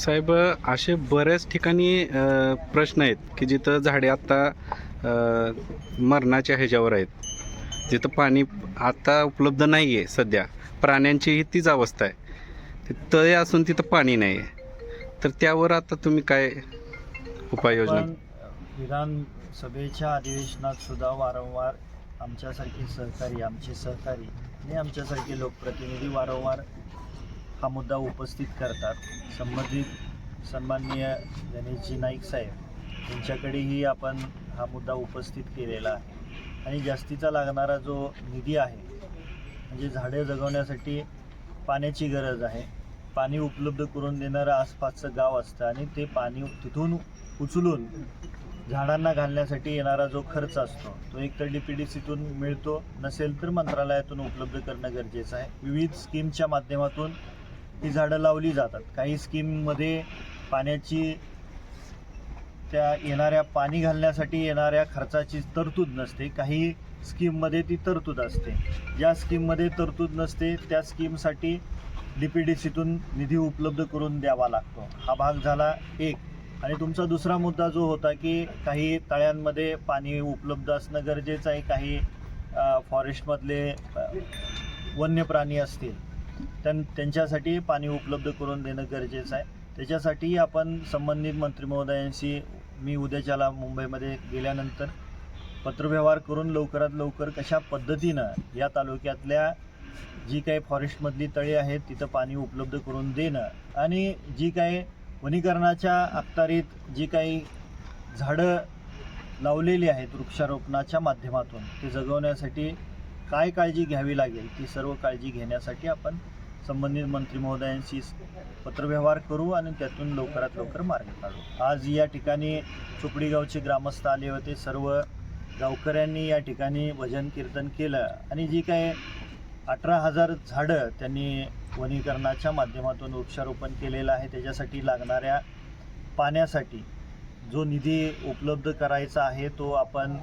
साहेब, असे बऱ्याच ठिकाणी प्रश्न आहेत की जिथं झाडे आत्ता मरणाच्या ह्याच्यावर आहेत, जिथं पाणी आता उपलब्ध नाही आहे. सध्या प्राण्यांचीही तीच अवस्था आहे. ते तळे असून तिथं पाणी नाही आहे. तर त्यावर आता तुम्ही काय उपाययोजना? विधानसभेच्या अधिवेशनात सुद्धा वारंवार आमचे सहकारी आणि आमच्यासारखे लोकप्रतिनिधी वारंवार हा मुद्दा उपस्थित करतात. संबंधित सन्माननीय गणेशजी नाईक साहेब यांच्याकडेही आपण हा मुद्दा उपस्थित केलेला आहे. आणि जास्तीचा लागणारा जो निधी आहे, म्हणजे झाडे जगवण्यासाठी पाण्याची गरज आहे. पाणी उपलब्ध करून देणारं आसपासचं गाव असतं आणि ते पाणी तिथून उचलून झाडांना घालण्यासाठी येणारा जो खर्च असतो तो एकतर DPDCतून मिळतो, नसेल तर मंत्रालयातून उपलब्ध करणं गरजेचं आहे. विविध स्कीमच्या माध्यमातून ही झाडं लावली जातात. काही स्कीममध्ये पाण्याची त्या येणाऱ्या पाणी घालण्यासाठी येणाऱ्या खर्चाची तरतूद नसते, काही स्कीममध्ये ती तरतूद असते. ज्या स्कीममध्ये तरतूद नसते त्या स्कीमसाठी DPDCतून निधी उपलब्ध करून द्यावा लागतो. हा भाग झाला एक. आणि तुमचा दुसरा मुद्दा जो होता की काही तळ्यांमध्ये पाणी उपलब्ध असणं गरजेचं आहे, काही फॉरेस्टमधले वन्य प्राणी असतील त्यांच्यासाठी पाणी उपलब्ध करून देणं गरजेचं आहे. त्याच्यासाठी आपण संबंधित मंत्री महोदयांशी मी उद्याच्याला मुंबईमध्ये गेल्यानंतर पत्रव्यवहार करून लवकरात लवकर कशा पद्धतीनं या तालुक्यातल्या जी काही फॉरेस्टमधली तळी आहेत तिथं पाणी उपलब्ध करून देणं, आणि जी काही वनीकरणाच्या अखत्यारीत जी काही झाडं लावलेली आहेत वृक्षारोपणाच्या माध्यमातून ते जगवण्यासाठी काय काळजी घ्यावी लागेल ती सर्व काळजी घेण्यासाठी आपण संबंधित मंत्री महोदयांशी पत्रव्यवहार करू आणि त्यातून लवकरात लवकर मार्ग काढू. आज या ठिकाणी चोपडी गावचे ग्रामस्थ आले होते. सर्व गावकऱ्यांनी या ठिकाणी भजन कीर्तन केलं आणि जी काही 18,000 झाडं त्यांनी वनीकरणाच्या माध्यमातून वृक्षारोपण केलेलं आहे. त्याच्यासाठी लागणाऱ्या पाण्यासाठी जो निधी उपलब्ध करायचा आहे तो आपण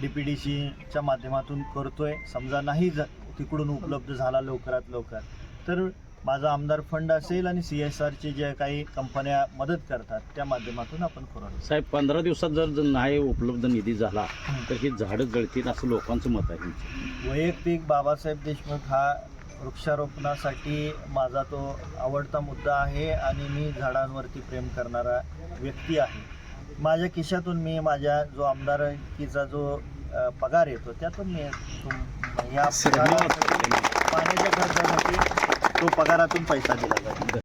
DPDCच्या माध्यमातून करतोय. समजा नाही तिकडून उपलब्ध झाला लवकरात लवकर तर माझा आमदार फंड असेल आणि CSRचे जे काही कंपन्या मदत करतात त्या माध्यमातून आपण करू. साहेब, 15 दिवसात जर नाही उपलब्ध निधी झाला तर ही झाडं जळतील असं लोकांचं मत आहे. वैयक्तिक बाबासाहेब देशमुख हा वृक्षारोपणासाठी माझा तो आवडता मुद्दा आहे आणि मी झाडांवरती प्रेम करणारा व्यक्ती आहे. माझ्या खिशातून मी माझ्या जो आमदारकीचा जो पगार येतो त्यातून मी या पाण्याच्या खर्चासाठी तो पगारातून पैसा दिला जातो.